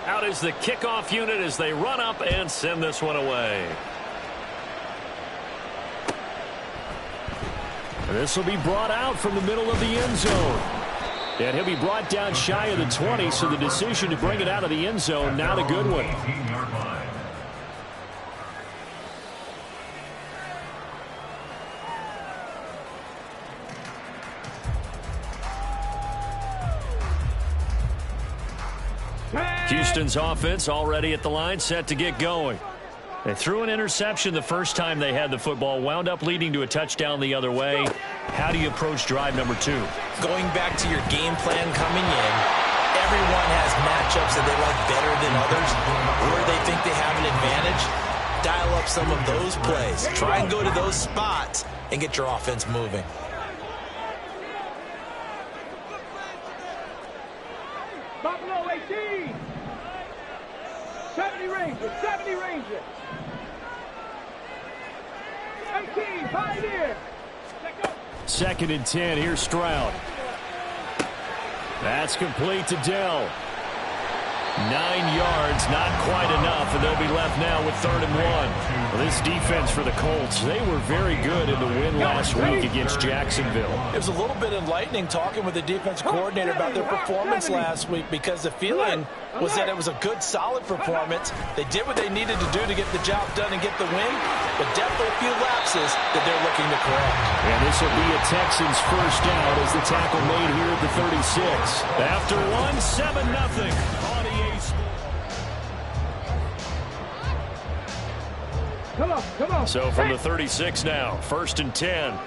Out is the kickoff unit as they run up and send this one away. This will be brought out from the middle of the end zone. And he'll be brought down shy of the 20, so the decision to bring it out of the end zone, not a good one. Houston's offense already at the line, set to get going. They threw an interception the first time they had the football, wound up leading to a touchdown the other way. How do you approach drive number 2? Going back to your game plan coming in, everyone has matchups that they like better than others, where they think they have an advantage. Dial up some of those plays. Try and go to those spots and get your offense moving. Buffalo 18. 70 Rangers, 70 Rangers. 18, Pioneer. Second and 10, here's Stroud. That's complete to Dell. 9 yards, not quite enough, and they'll be left now with 3rd and 1. Well, this defense for the Colts, they were very good in the win last week against Jacksonville. It was a little bit enlightening talking with the defense coordinator about their performance last week, because the feeling was that it was a good, solid performance. They did what they needed to do to get the job done and get the win, but definitely a few lapses that they're looking to correct. And this will be a Texans first down as the tackle made here at the 36. After one, 7-0. Come on. So from the 36 now, 1st and 10.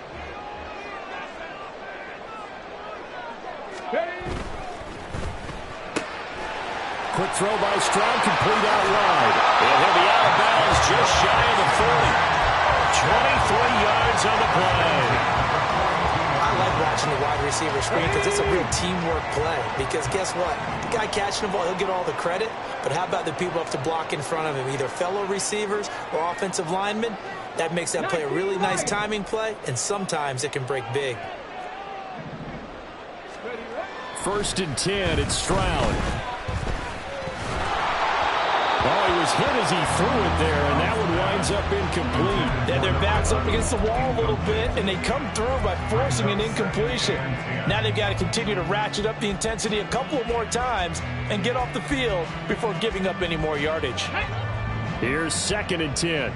Quick throw by Stroud, complete out wide. And he'll be out of bounds just shy of the 40. 23 yards on the play. I like watching the wide receiver screen because it's a real teamwork play. Because guess what? The guy catching the ball, he'll get all the credit. But how about the people up to block in front of him, either fellow receivers or offensive linemen? That makes that play a really nice timing play, and sometimes it can break big. 1st and 10, it's Stroud. Oh, he was hit as he threw it there, and that one winds up incomplete. And their back's up against the wall a little bit, and they come through by forcing an incompletion. Now they've got to continue to ratchet up the intensity a couple of more times and get off the field before giving up any more yardage. Here's 2nd and 10.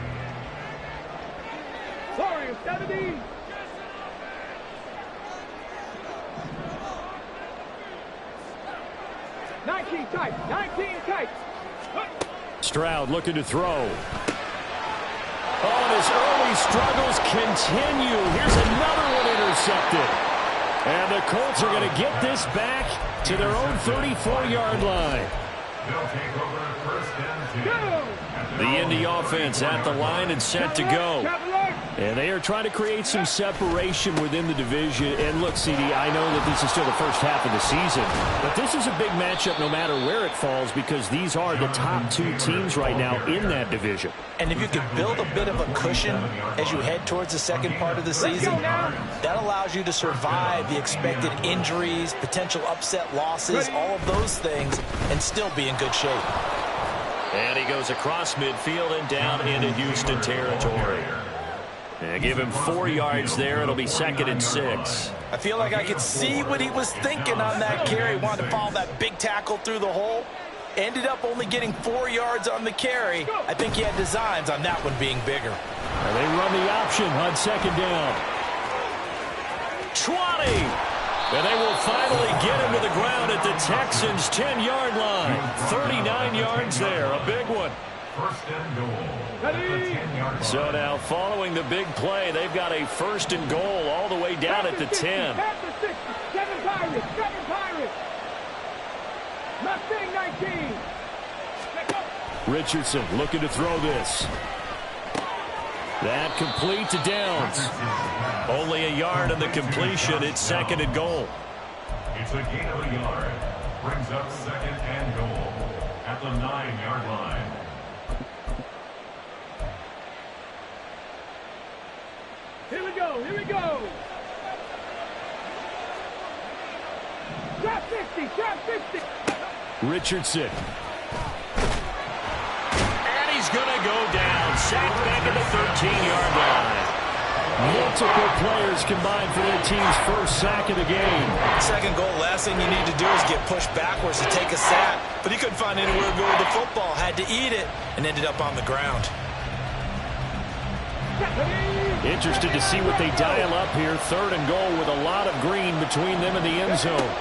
Sorry, 70. Nineteen tight. Stroud looking to throw. Oh, and his early struggles continue. Here's another one intercepted. And the Colts are going to get this back to their own 34-yard line. They'll take over 1st and 10. The Indy offense at the line and set to go. And they are trying to create some separation within the division. And look, CD, I know that this is still the first half of the season, but this is a big matchup no matter where it falls, because these are the top 2 teams right now in that division. And if you can build a bit of a cushion as you head towards the second part of the season, that allows you to survive the expected injuries, potential upset losses, all of those things, and still be in good shape. And he goes across midfield and down into Houston territory. And give him 4 yards there. It'll be 2nd and 6. I feel like I could see what he was thinking on that carry. Wanted to follow that big tackle through the hole. Ended up only getting 4 yards on the carry. I think he had designs on that one being bigger. And they run the option on 2nd down. 20. And they will finally get him to the ground at the Texans' 10-yard line. 39 yards there, a big one. 1st and goal. At the 10-yard line. So now, following the big play, they've got a 1st and goal all the way down at the 10. 7 Pirates. Mustang 19. Richardson looking to throw this. That complete to Downs. Only a yard on the completion. It's 2nd and goal. It's a gain of a yard. Brings up 2nd and goal at the 9-yard line. Here we go. Trap 50. Richardson going to go down. Sacked back at the 13-yard line. Multiple players combined for their team's first sack of the game. Second goal, last thing you need to do is get pushed backwards to take a sack. But he couldn't find anywhere to go with the football. Had to eat it and ended up on the ground. Interested to see what they dial up here. 3rd and goal with a lot of green between them and the end zone.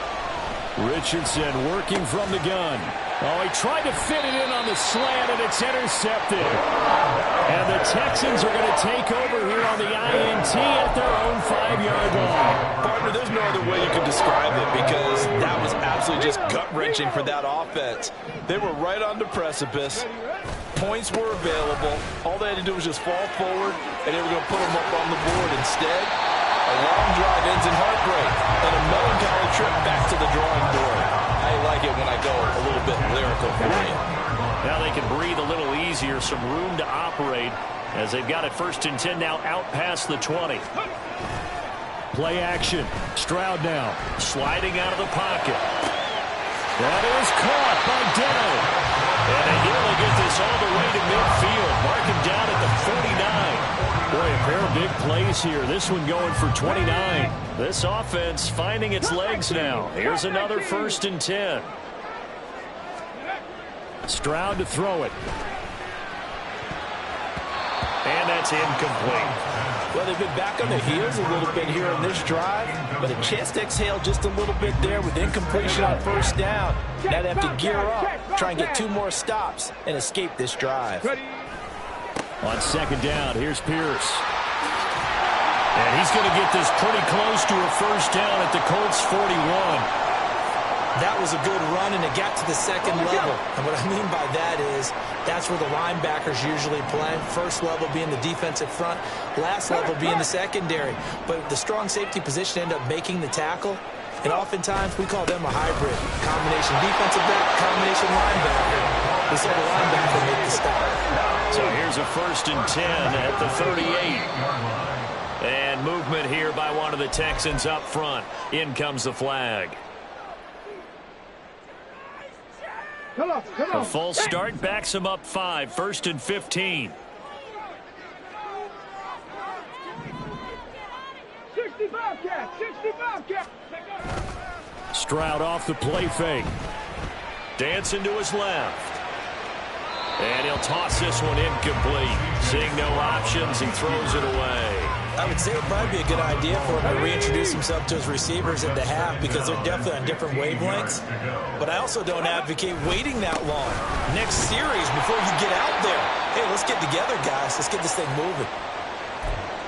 Richardson working from the gun. Oh, he tried to fit it in on the slant, and it's intercepted. And the Texans are going to take over here on the INT at their own 5-yard line. Partner, there's no other way you could describe it because that was absolutely just gut-wrenching for that offense. They were right on the precipice. Points were available. All they had to do was just fall forward, and they were going to put them up on the board. Instead, a long drive ends in heartbreak and a melancholy trip back to the drawing board. I like it when I go a little bit lyrical for you. Now they can breathe a little easier, some room to operate as they've got it 1st and 10 now out past the 20. Play action. Stroud now sliding out of the pocket. That is caught by Deno. And they nearly get this all the way to midfield. Mark him down at the 49. Boy, a pair of big plays here. This one going for 29. This offense finding its legs now. Here's another 1st and 10. Stroud to throw it. And that's incomplete. Well, they've been back on their heels a little bit here on this drive, but a chance to exhale just a little bit there with incompletion on 1st down. Now they have to gear up, try and get 2 more stops, and escape this drive. On 2nd down, here's Pierce. And he's going to get this pretty close to a 1st down at the Colts 41. That was a good run, and it got to the 2nd level. And what I mean by that is that's where the linebackers usually play. 1st level being the defensive front, last level being the secondary. But the strong safety position ended up making the tackle. And oftentimes we call them a hybrid. Combination defensive back, combination linebacker. We saw the linebacker make the stop. So here's a 1st and 10 at the 38. And movement here by one of the Texans up front. In comes the flag. A full start backs him up 5. 1st and 15. 65 cap, 65 cap. Stroud off the play fake. Dancing to his left. And he'll toss this one incomplete. Seeing no options, he throws it away. I would say it would probably be a good idea for him to reintroduce himself to his receivers at the half because they're definitely on different wavelengths. But I also don't advocate waiting that long. Next series before you get out there. Hey, let's get together, guys. Let's get this thing moving.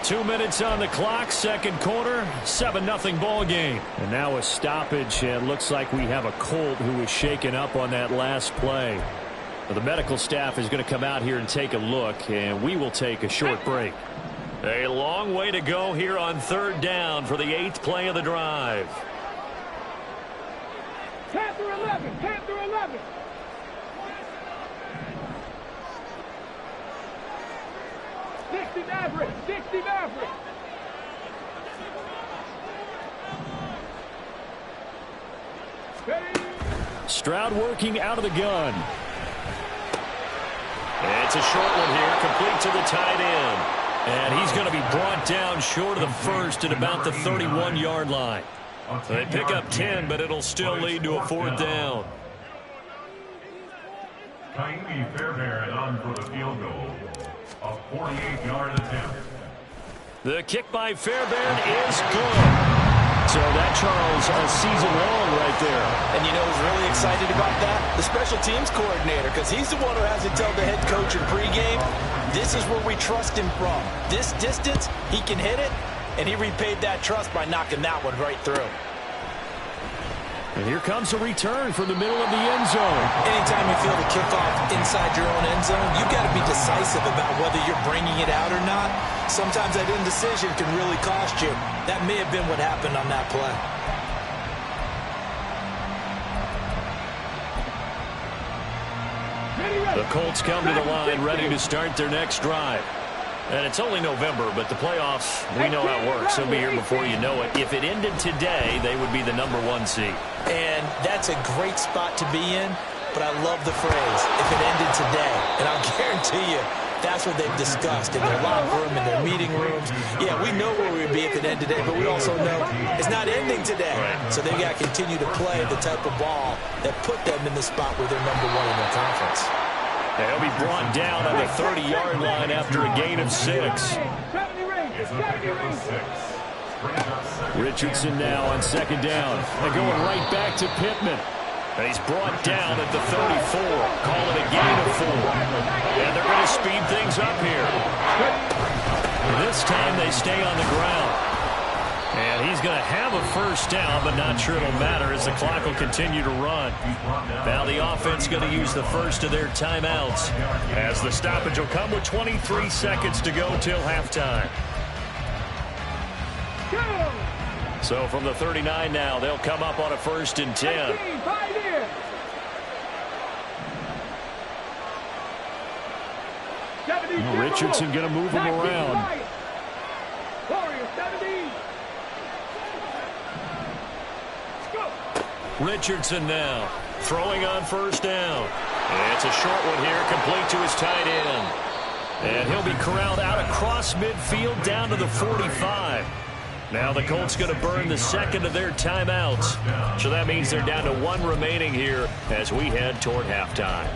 2 minutes on the clock, 2nd quarter, 7-0 ball game. And now a stoppage, and looks like we have a Colt who was shaken up on that last play. The medical staff is going to come out here and take a look, and we will take a short break. A long way to go here on 3rd down for the 8th play of the drive. Panther 11, Panther 11. Maverick, 60 Maverick. Stroud working out of the gun. It's a short one here, complete to the tight end. And he's going to be brought down short of the 1st at about the 31-yard line. They pick up 10, but it'll still lead to a 4th down. Kaimi Fairbairn on for the field goal. A 48-yard attempt. The kick by Fairbairn is good. So that, Charles, a season long right there. And you know who's really excited about that? The special teams coordinator, because he's the one who has to tell the head coach in pregame, this is where we trust him from. This distance, he can hit it, and he repaid that trust by knocking that one right through. And here comes a return from the middle of the end zone. Anytime you feel the kickoff inside your own end zone, you've got to be decisive about whether you're bringing it out or not. Sometimes that indecision can really cost you. That may have been what happened on that play. The Colts come to the line ready to start their next drive. And it's only November, but the playoffs, we know how it works. They'll be here before you know it. If it ended today, they would be the #1 seed. And that's a great spot to be in. but I love the phrase, if it ended today. And I'll guarantee you, that's what they've discussed in their locker room, in their meeting rooms. Yeah, we know where we'd be if it ended today, but we also know it's not ending today. So they got to continue to play the type of ball that put them in the spot where they're #1 in their conference. They'll be brought down on the 30-yard line after a gain of 6. 70 range. 70 range. Richardson now on 2nd down. They're going right back to Pittman. And he's brought down at the 34. Call it a gain of 4. And they're going to speed things up here. This time they stay on the ground. And he's going to have a first down, but not sure it'll matter as the clock will continue to run. Now the offense going to use the first of their timeouts as the stoppage will come with 23 seconds to go till halftime. So from the 39 now, they'll come up on a 1st and 10. Richardson going to move him around. Richardson now throwing on 1st down. And it's a short one here, complete to his tight end. And he'll be corralled out across midfield down to the 45. Now the Colts going to burn the 2nd of their timeouts. So that means they're down to 1 remaining here as we head toward halftime.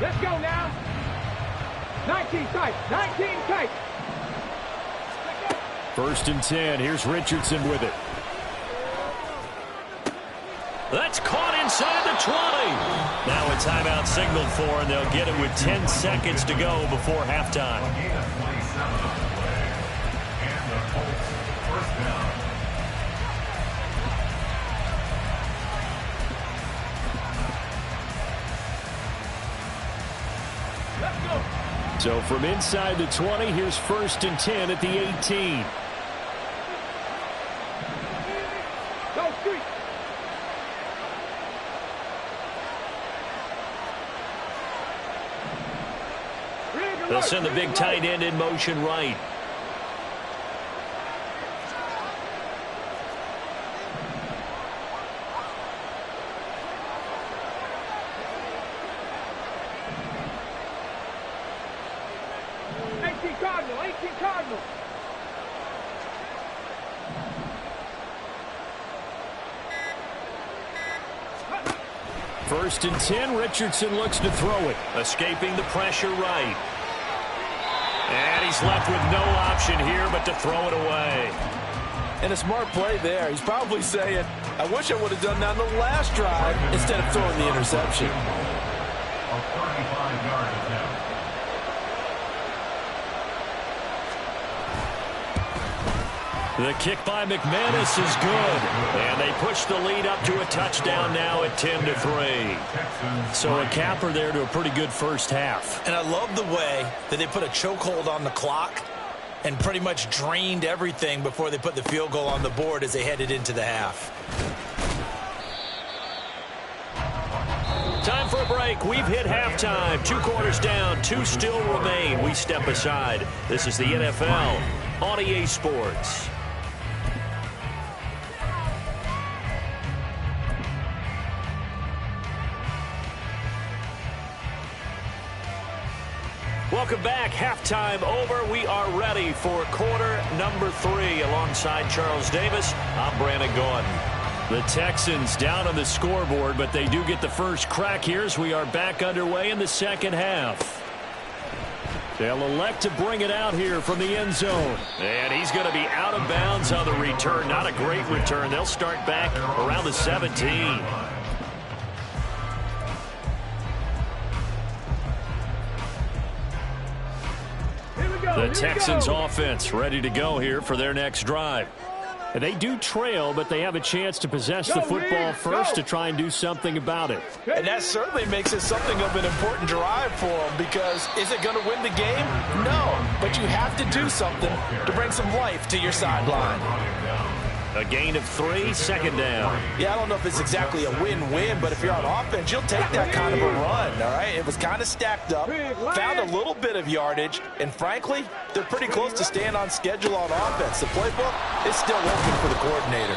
Let's go now. 19 tight. 19 tight. 1st and 10. Here's Richardson with it. That's caught inside the 20. Now a timeout signaled for, and they'll get it with 10 seconds to go before halftime. So from inside the 20, here's 1st and 10 at the 18. Go street. They'll send the big tight end in motion right. Cardinal. 1st and 10. Richardson looks to throw it. Escaping the pressure right. And he's left with no option here but to throw it away. And a smart play there. He's probably saying, I wish I would have done that on the last drive instead of throwing the interception. A 35-yard attempt. The kick by McManus is good. And they push the lead up to a touchdown now at 10-3. So a capper there to a pretty good first half. And I love the way that they put a chokehold on the clock and pretty much drained everything before they put the field goal on the board as they headed into the half. Time for a break. We've hit halftime. 2 quarters down. 2 still remain. We step aside. This is the NFL on EA Sports. Welcome back. Halftime over. We are ready for quarter number 3 alongside Charles Davis. I'm Brandon Gordon. The Texans down on the scoreboard, but they do get the first crack here as we are back underway in the second half. They'll elect to bring it out here from the end zone. And he's going to be out of bounds on the return. Not a great return. They'll start back around the 17. The Texans offense ready to go here for their next drive. And they do trail, but they have a chance to possess the football first to try and do something about it. And that certainly makes it something of an important drive for them, because is it going to win the game? No, but you have to do something to bring some life to your sideline. A gain of 3, second down. Yeah, I don't know if it's exactly a win-win, but if you're on offense, you'll take that kind of a run, all right? It was kind of stacked up, found a little bit of yardage, and frankly, they're pretty close to staying on schedule on offense. The playbook is still working for the coordinator.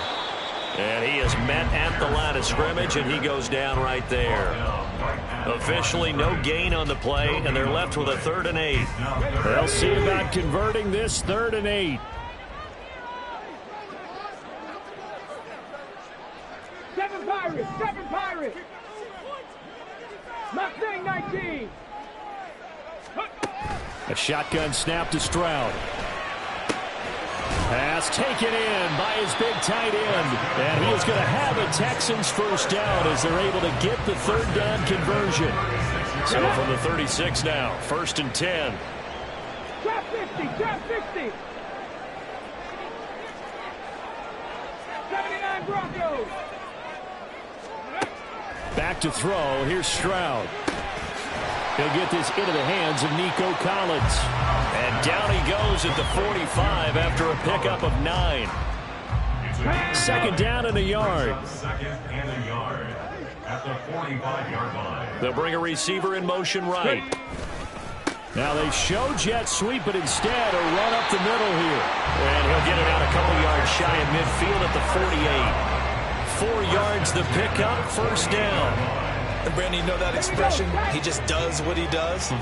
And he is met at the line of scrimmage, and he goes down right there. Officially no gain on the play, and they're left with a 3rd and 8. They'll see about converting this 3rd and 8. Seven Pirates. Mustang 19. A shotgun snap to Stroud. Pass taken in by his big tight end. And he is going to have a Texans first down as they're able to get the 3rd down conversion. So from the 36 now, 1st and 10. Trap 50. 79 Broncos. Back to throw. Here's Stroud. He'll get this into the hands of Nico Collins. And down he goes at the 45 after a pickup of 9. 2nd down and a yard. 2nd and a yard at the 45-yard line. They'll bring a receiver in motion right. Now they show jet sweep, but instead a run up the middle here. And he'll get it out a couple yards shy of midfield at the 48. 4 yards the pickup, 1st down. And Brandon, you know that expression? He just does what he does.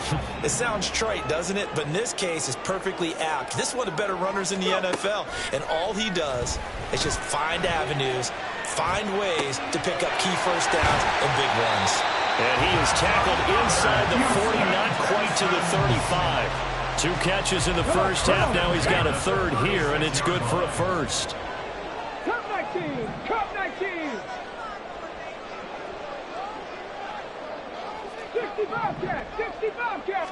It sounds trite, doesn't it? But in this case, it's perfectly apt. This is one of the better runners in the NFL. And all he does is just find avenues, find ways to pick up key first downs and big runs. And he is tackled inside the 40, not quite to the 35. 2 catches in the first half. Now he's got a 3rd here, and it's good for a 1st. Cup 19. 65 catch.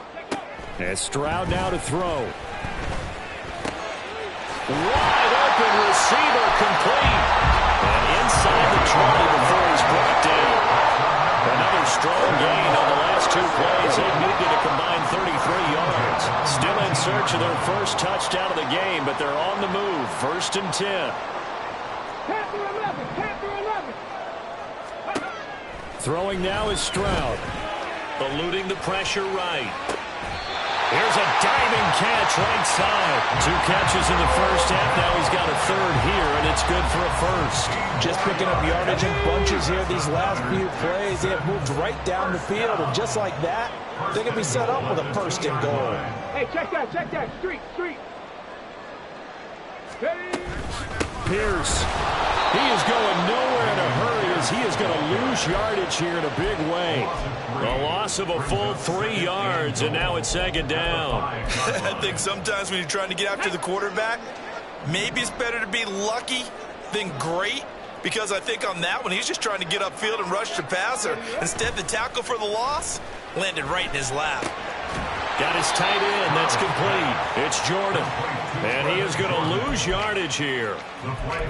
And Stroud now to throw. Wide open receiver complete. And inside the 20 before he's brought down. Another strong gain on the last 2 plays. They needed a combined 33 yards. Still in search of their first touchdown of the game, but they're on the move. 1st and 10. Panther 11. Throwing now is Stroud. Eluding the pressure right. Here's a diving catch right side. 2 catches in the first half. Now he's got a 3rd here, and it's good for a 1st. Just picking up yardage in bunches here these last few plays. They have moved right down the field, and just like that, they can be set up with a 1st and goal. Hey, check that. Street. Pierce. He is going nowhere in a hurry as he is going to lose yardage here in a big way. A loss of a full 3 yards, and now it's 2nd down. I think sometimes when you're trying to get after the quarterback, maybe it's better to be lucky than great, because I think on that one, he's just trying to get upfield and rush the passer. Instead, the tackle for the loss landed right in his lap. Got his tight end. That's complete. It's Jordan. And he is going to lose yardage here.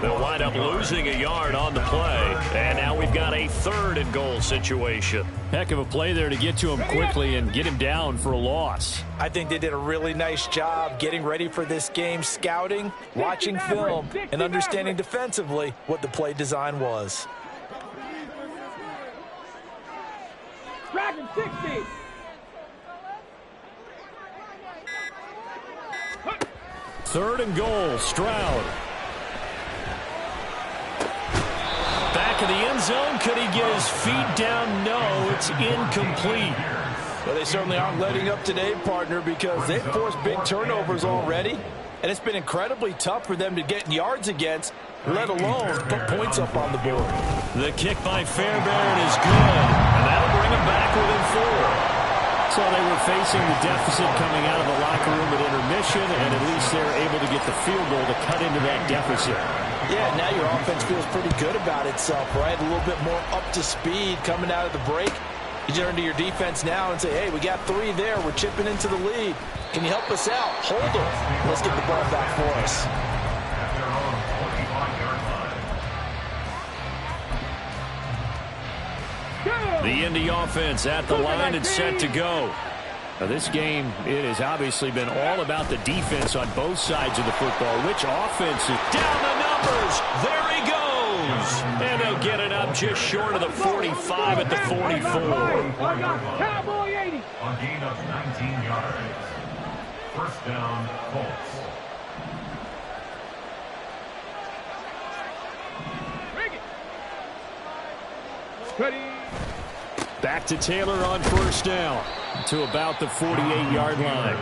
They'll wind up losing a yard on the play. And now we've got a 3rd and goal situation. Heck of a play there to get to him quickly and get him down for a loss. I think they did a really nice job getting ready for this game, scouting, watching film, and understanding defensively what the play design was. Dragon 60. Third and goal, Stroud. Back of the end zone. Could he get his feet down? No, it's incomplete. Well, they certainly aren't letting up today, partner, because they've forced big turnovers already, and it's been incredibly tough for them to get yards against, let alone put points up on the board. The kick by Fairbairn is good, and that'll bring him back within 4. So they were facing the deficit coming out of the locker room at intermission, and at least they're able to get the field goal to cut into that deficit. Yeah, now your offense feels pretty good about itself, right? A little bit more up to speed coming out of the break. You turn to your defense now and say, hey, we got 3 there. We're chipping into the lead. Can you help us out? Hold them. Let's get the ball back for us. The Indy offense at the line and set to go. Now this game, it has obviously been all about the defense on both sides of the football. Which offense is down the numbers. There he goes. And they'll get it up just short of the 45 at the 44. Cowboy 80. A gain of 19 yards. First down, Colts. Back to Taylor on first down to about the 48-yard line.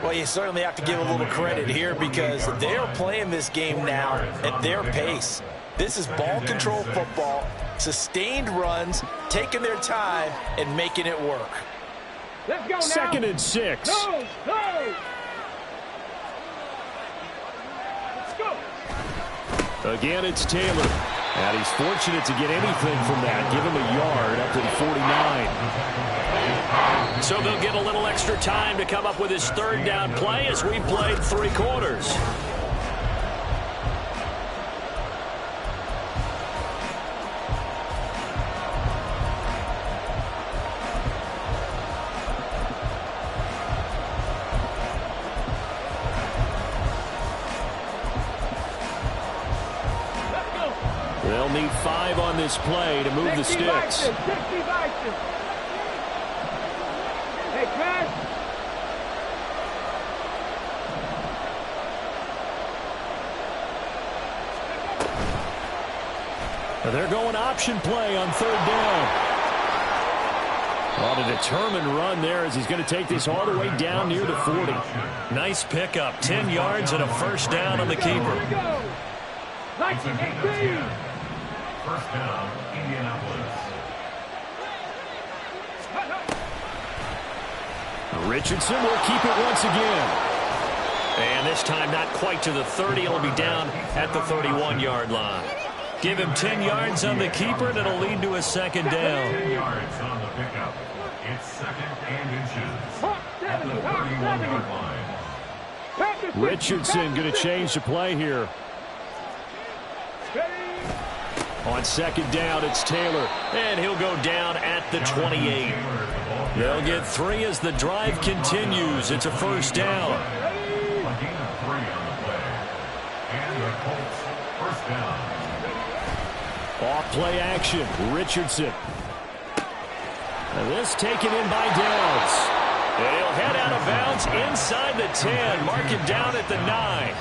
Well, you certainly have to give a little credit here because they're playing this game now at their pace. This is ball control football, sustained runs, taking their time, and making it work. Let's go now. 2nd and 6. Go, go. Let's go. Again, it's Taylor. And he's fortunate to get anything from that. Give him a yard up to the 49. So they'll get a little extra time to come up with his 3rd down play as we played 3 quarters. They'll need 5 on this play to move the sticks. 60 Vikings. Hey, Chris. They're going option play on 3rd down. On a determined run there as he's going to take this all the way down near the 40. Nice pickup. 10 yards and a first down on the keeper. Like 18. First down, Indianapolis. Richardson will keep it once again. And this time not quite to the 30. It'll be down at the 31-yard line. Give him 10 yards on the keeper, and it'll lead to a 2nd down. 10 yards on the pickup. It's 2nd and inches at the 31-yard line. Richardson going to change the play here. On 2nd down, it's Taylor, and he'll go down at the 28. They'll get 3 as the drive continues. It's a first down. A gain of 3 on the play. And the Colts, first down. Off play action, Richardson. And this taken in by Downs. And he'll head out of bounds inside the 10, mark it down at the 9.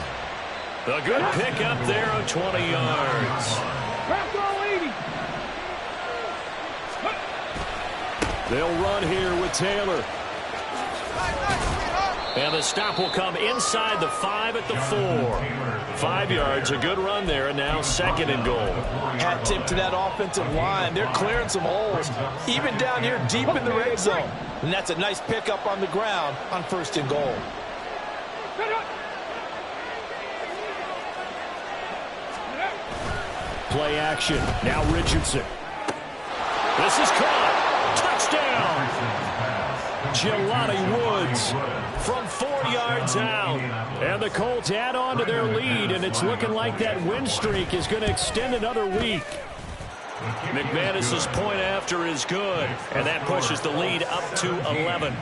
A good pickup there on 20 yards. They'll run here with Taylor. And the stop will come inside the 5 at the 4. 5 yards, a good run there, and now 2nd and goal. Hat tip to that offensive line. They're clearing some holes, even down here deep in the red zone. And that's a nice pickup on the ground on 1st and goal. Play action. Now Richardson. This is caught. Touchdown. Jelani Woods from 4 yards out. And the Colts add on to their lead, and it's looking like that win streak is going to extend another week. McManus's point after is good, and that pushes the lead up to 11.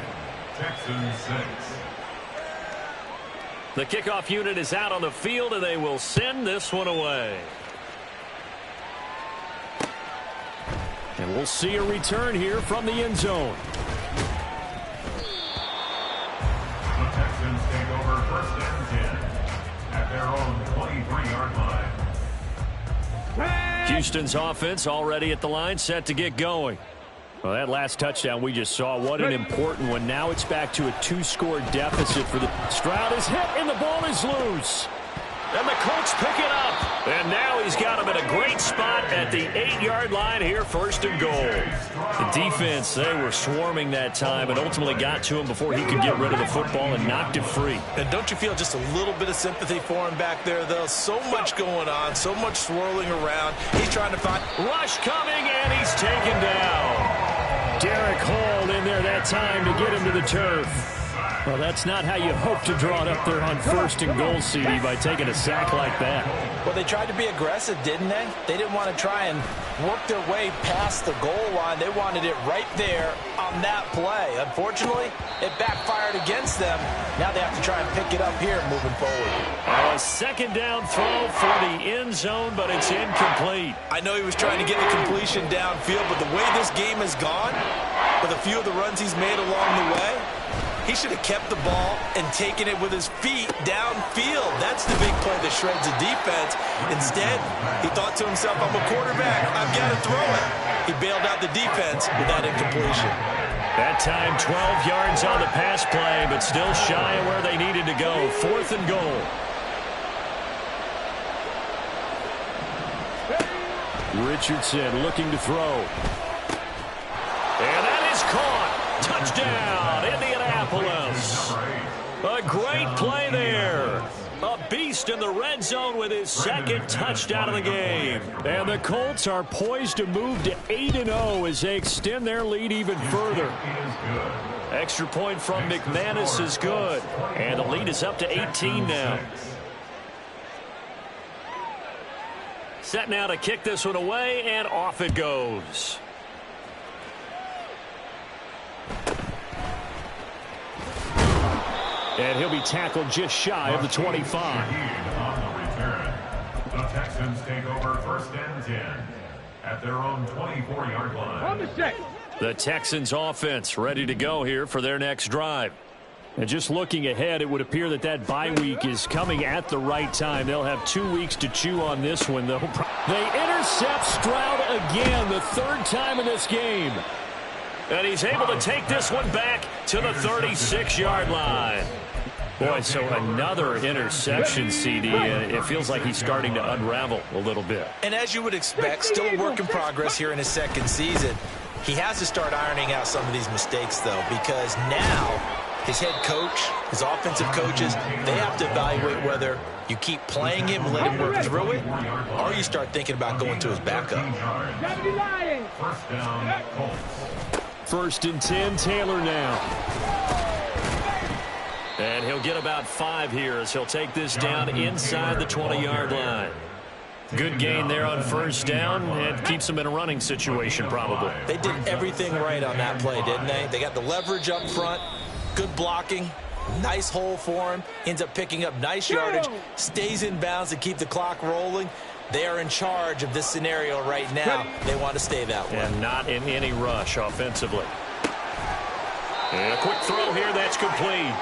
Texans 6. The kickoff unit is out on the field, and they will send this one away. And we'll see a return here from the end zone. The Texans take over 1st and 10 at their own 23-yard line. Houston's offense already at the line, set to get going. Well, that last touchdown we just saw, what an important one. Now it's back to a 2-score deficit for the... Stroud is hit, and the ball is loose. And the Colts pick it up. And now he's got him in a great spot at the 8-yard line here, 1st and goal. The defense, they were swarming that time and ultimately got to him before he could get rid of the football and knocked it free. And don't you feel just a little bit of sympathy for him back there, though? So much going on, so much swirling around. He's trying to find... Rush coming, and he's taken down. Derek Hall in there that time to get him to the turf. Well, that's not how you hope to draw it up there on 1st and goal, CD, by taking a sack like that. Well, they tried to be aggressive, didn't they? They didn't want to try and worked their way past the goal line. They wanted it right there on that play. Unfortunately, it backfired against them. Now they have to try and pick it up here moving forward. A second down throw for the end zone, but it's incomplete. I know he was trying to get the completion downfield, but the way this game has gone, with a few of the runs he's made along the way, he should have kept the ball and taken it with his feet downfield. That's the big play that shreds the defense. Instead, he thought to himself, I'm a quarterback, I've got to throw it. He bailed out the defense with that incompletion. That time 12 yards on the pass play, but still shy of where they needed to go. 4th and goal. Richardson looking to throw. And that is caught. Touchdown, Indianapolis. A great play there. A beast in the red zone with his second touchdown of the game. And the Colts are poised to move to 8-0 as they extend their lead even further. Extra point from McManus is good. And the lead is up to 18 now. Set now to kick this one away, and off it goes. And he'll be tackled just shy of the 25. On the return, the Texans take over 1st and 10 at their own 24-yard line. On the set. The Texans offense ready to go here for their next drive. And just looking ahead, it would appear that that bye week is coming at the right time. They'll have 2 weeks to chew on this one, though. They intercept Stroud again, the 3rd time in this game. And he's able to take this one back to the 36-yard line. Boy, so another interception, CD, and it feels like he's starting to unravel a little bit. And as you would expect, still a work in progress here in his 2nd season. He has to start ironing out some of these mistakes, though, because now his head coach, his offensive coaches, they have to evaluate whether you keep playing him and let him work through it, or you start thinking about going to his backup. 1st down, Colts. 1st and 10, Taylor now. And he'll get about 5 here as he'll take this down inside the 20-yard line. Good gain there on 1st down, and keeps them in a running situation probably. They did everything right on that play, didn't they? They got the leverage up front, good blocking, nice hole for him, ends up picking up nice yardage, stays in bounds to keep the clock rolling. They are in charge of this scenario right now. They want to stay that way. And not in any rush offensively. And a quick throw here, that's complete.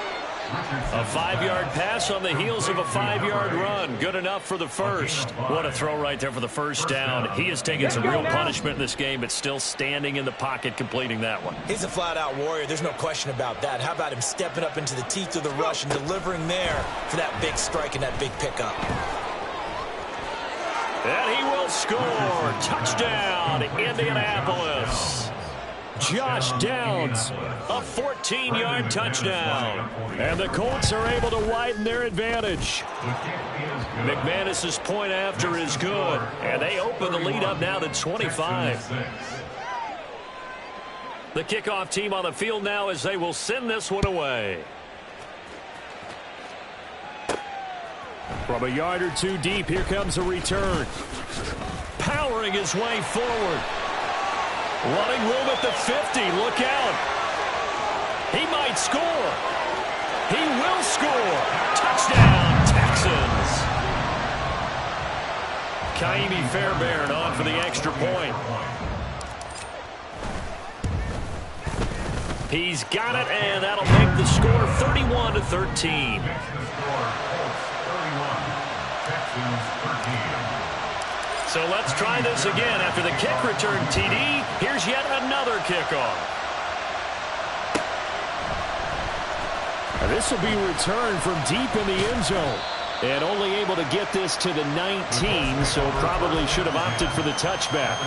A 5-yard pass on the heels of a 5-yard run. Good enough for the first. What a throw right there for the 1st down. He has taken some real punishment in this game, but still standing in the pocket completing that one. He's a flat-out warrior. There's no question about that. How about him stepping up into the teeth of the rush and delivering there for that big strike and that big pickup? And he will score. Touchdown, Indianapolis. Josh Downs, a 14-yard touchdown. And the Colts are able to widen their advantage. McManus's point after is good. And they open the lead up now to 25. The kickoff team on the field now as they will send this one away. From a yard or 2 deep, here comes a return. Powering his way forward. Running room at the 50. Look out. He might score. He will score. Touchdown, Texans. Kaimi Fairbairn on for the extra point. He's got it, and that'll make the score 31-13. So let's try this again. After the kick return TD, here's yet another kickoff. This will be returned from deep in the end zone. And only able to get this to the 19, so probably should have opted for the touchback.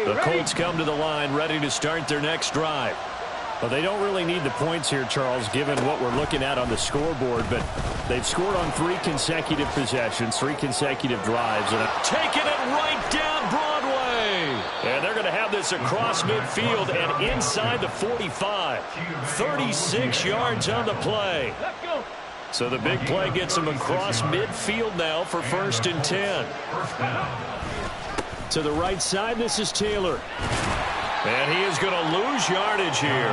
The Colts come to the line ready to start their next drive. Well, they don't really need the points here, Charles, given what we're looking at on the scoreboard, but they've scored on 3 consecutive possessions, 3 consecutive drives. And taking it right down Broadway. And they're going to have this across midfield and inside the 45. 36 yards on the play. So the big play gets them across midfield now for 1st and 10. To the right side, this is Taylor. And he is going to lose yardage here.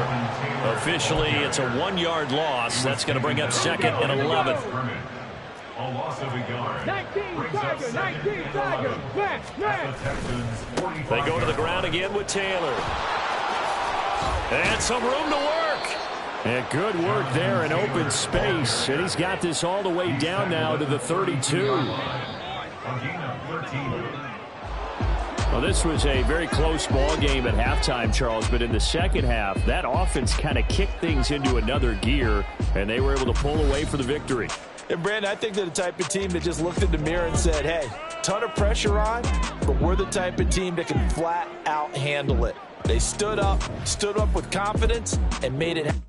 Officially, it's a 1-yard loss. That's going to bring up 2nd and 11. A loss of a yard. 19 Tiger. They go to the ground again with Taylor. And some room to work. And good work there in open space. And he's got this all the way down now to the 32. Well, this was a very close ball game at halftime, Charles, but in the second half, that offense kind of kicked things into another gear, and they were able to pull away for the victory. And, Brandon, I think they're the type of team that just looked in the mirror and said, hey, ton of pressure on, but we're the type of team that can flat out handle it. They stood up with confidence, and made it happen.